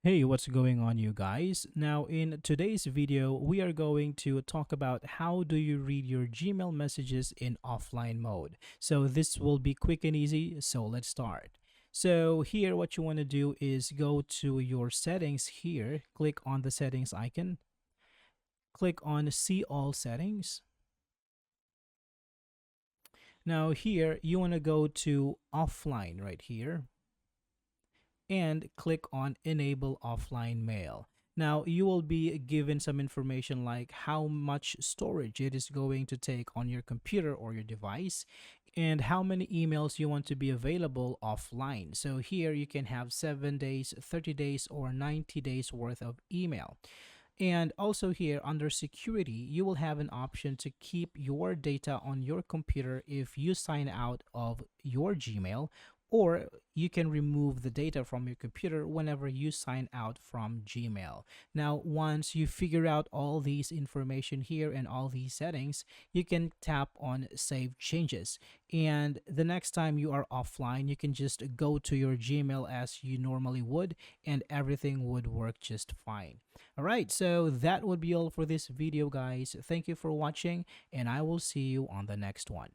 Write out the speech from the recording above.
Hey, what's going on, you guys? Now, in today's video, we are going to talk about how do you read your Gmail messages in offline mode. So this will be quick and easy, so let's start. So here, what you want to do is go to your settings here, click on the settings icon, click on see all settings. Now here, you want to go to offline right here and click on enable offline mail. Now you will be given some information like how much storage it is going to take on your computer or your device and how many emails you want to be available offline. So here you can have 7 days, 30 days or 90 days worth of email. And also here under security, you will have an option to keep your data on your computer if you sign out of your Gmail, or you can remove the data from your computer whenever you sign out from Gmail. Now, once you figure out all these information here and all these settings, you can tap on save changes. And the next time you are offline, you can just go to your Gmail as you normally would, and everything would work just fine. All right, so that would be all for this video, guys. Thank you for watching, and I will see you on the next one.